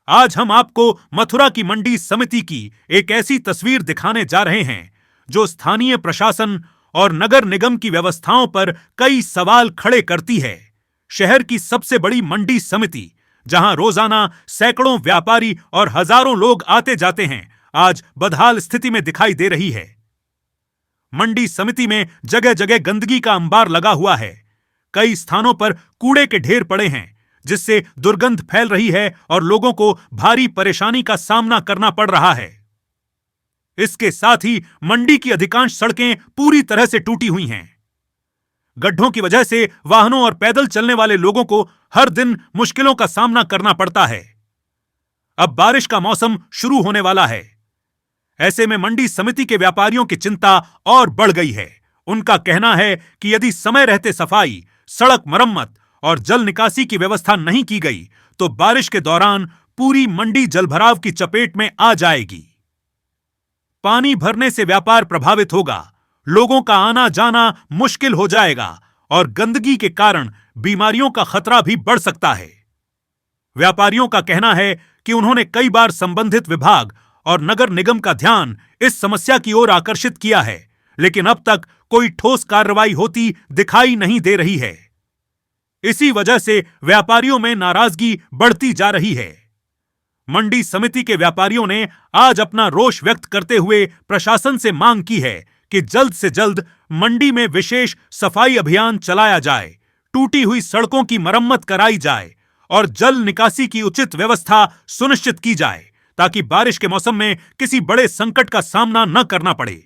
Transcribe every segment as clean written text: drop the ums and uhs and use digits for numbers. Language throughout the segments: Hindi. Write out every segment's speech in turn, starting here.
आज हम आपको मथुरा की मंडी समिति की एक ऐसी तस्वीर दिखाने जा रहे हैं जो स्थानीय प्रशासन और नगर निगम की व्यवस्थाओं पर कई सवाल खड़े करती है। शहर की सबसे बड़ी मंडी समिति, जहां रोजाना सैकड़ों व्यापारी और हजारों लोग आते जाते हैं, आज बदहाल स्थिति में दिखाई दे रही है। मंडी समिति में जगह जगह गंदगी का अंबार लगा हुआ है। कई स्थानों पर कूड़े के ढेर पड़े हैं, जिससे दुर्गंध फैल रही है और लोगों को भारी परेशानी का सामना करना पड़ रहा है। इसके साथ ही मंडी की अधिकांश सड़कें पूरी तरह से टूटी हुई हैं। गड्ढों की वजह से वाहनों और पैदल चलने वाले लोगों को हर दिन मुश्किलों का सामना करना पड़ता है। अब बारिश का मौसम शुरू होने वाला है। ऐसे में मंडी समिति के व्यापारियों की चिंता और बढ़ गई है। उनका कहना है कि यदि समय रहते सफाई, सड़क मरम्मत और जल निकासी की व्यवस्था नहीं की गई तो बारिश के दौरान पूरी मंडी जलभराव की चपेट में आ जाएगी। पानी भरने से व्यापार प्रभावित होगा, लोगों का आना जाना मुश्किल हो जाएगा और गंदगी के कारण बीमारियों का खतरा भी बढ़ सकता है। व्यापारियों का कहना है कि उन्होंने कई बार संबंधित विभाग और नगर निगम का ध्यान इस समस्या की ओर आकर्षित किया है, लेकिन अब तक कोई ठोस कार्रवाई होती दिखाई नहीं दे रही है। इसी वजह से व्यापारियों में नाराजगी बढ़ती जा रही है। मंडी समिति के व्यापारियों ने आज अपना रोष व्यक्त करते हुए प्रशासन से मांग की है कि जल्द से जल्द मंडी में विशेष सफाई अभियान चलाया जाए, टूटी हुई सड़कों की मरम्मत कराई जाए और जल निकासी की उचित व्यवस्था सुनिश्चित की जाए, ताकि बारिश के मौसम में किसी बड़े संकट का सामना न करना पड़े।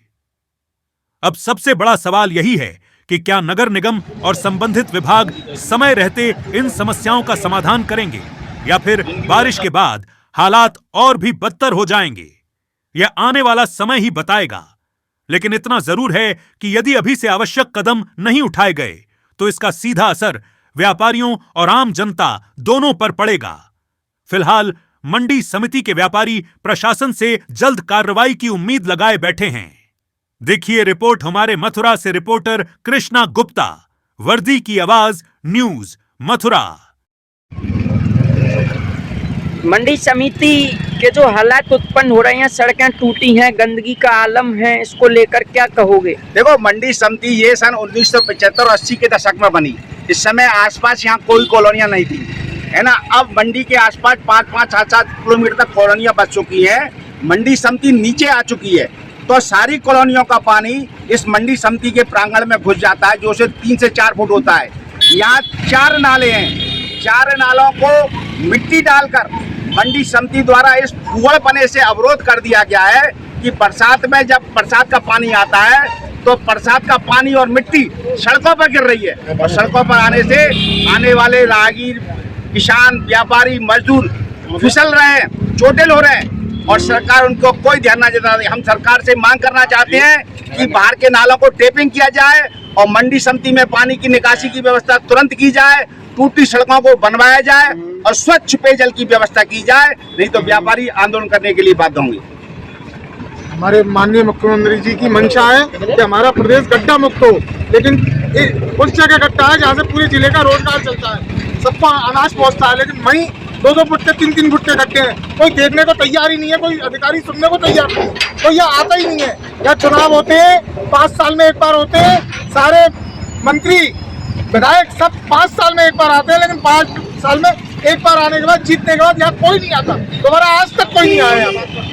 अब सबसे बड़ा सवाल यही है कि क्या नगर निगम और संबंधित विभाग समय रहते इन समस्याओं का समाधान करेंगे या फिर बारिश के बाद हालात और भी बदतर हो जाएंगे। यह आने वाला समय ही बताएगा। लेकिन इतना जरूर है कि यदि अभी से आवश्यक कदम नहीं उठाए गए तो इसका सीधा असर व्यापारियों और आम जनता दोनों पर पड़ेगा। फिलहाल मंडी समिति के व्यापारी प्रशासन से जल्द कार्रवाई की उम्मीद लगाए बैठे हैं। देखिए रिपोर्ट हमारे मथुरा से रिपोर्टर कृष्णा गुप्ता। वर्दी की आवाज, न्यूज मथुरा। मंडी समिति के जो हालात उत्पन्न हो रहे हैं, सड़कें टूटी हैं, गंदगी का आलम है, इसको लेकर क्या कहोगे? देखो, मंडी समिति ये सन 1975 और 80 के दशक में बनी। इस समय आसपास यहाँ कोई कॉलोनियाँ नहीं थी, है ना। अब मंडी के आसपास 5-7 किलोमीटर तक कॉलोनियाँ बच चुकी हैं। मंडी समिति नीचे आ चुकी है, तो सारी कॉलोनियों का पानी इस मंडी समिति के प्रांगण में घुस जाता है, जो से 3 से 4 फुट होता है। यहाँ 4 नाले हैं। 4 नालों को मिट्टी डालकर मंडी समिति द्वारा इस फुहड़पने से अवरोध कर दिया गया है कि बरसात में जब बरसात का पानी आता है तो बरसात का पानी और मिट्टी सड़कों पर गिर रही है, और सड़कों पर आने से आने वाले राहगीर, किसान, व्यापारी, मजदूर फिसल रहे हैं, चोटिल हो रहे हैं, और सरकार उनको कोई ध्यान न देता है। हम सरकार से मांग करना चाहते हैं कि बाहर के नालों को टेपिंग किया जाए और मंडी समिति में पानी की निकासी की व्यवस्था तुरंत की जाए, टूटी सड़कों को बनवाया जाए और स्वच्छ पेयजल की व्यवस्था की जाए, नहीं तो व्यापारी आंदोलन करने के लिए बाध्य होंगे। हमारे माननीय मुख्यमंत्री जी की मंशा है कि हमारा प्रदेश गड्ढा मुक्त हो, लेकिन उस जगह गड्ढा है जहाँ से पूरे जिले का रोजगार चलता है, सबको अनाज पहुँचता है, लेकिन वहीं 2-2 फुट के 3-3 फुट के गड्ढे हैं। कोई देखने को तैयार ही नहीं है, कोई अधिकारी सुनने को तैयार नहीं है, कोई यहाँ आता ही नहीं है। यहाँ चुनाव होते हैं, 5 साल में एक बार होते हैं, सारे मंत्री विधायक सब 5 साल में एक बार आते हैं, लेकिन 5 साल में एक बार आने के बाद, जीतने के बाद यहाँ कोई नहीं आता। दोबारा आज तक कोई नहीं आया यहाँ।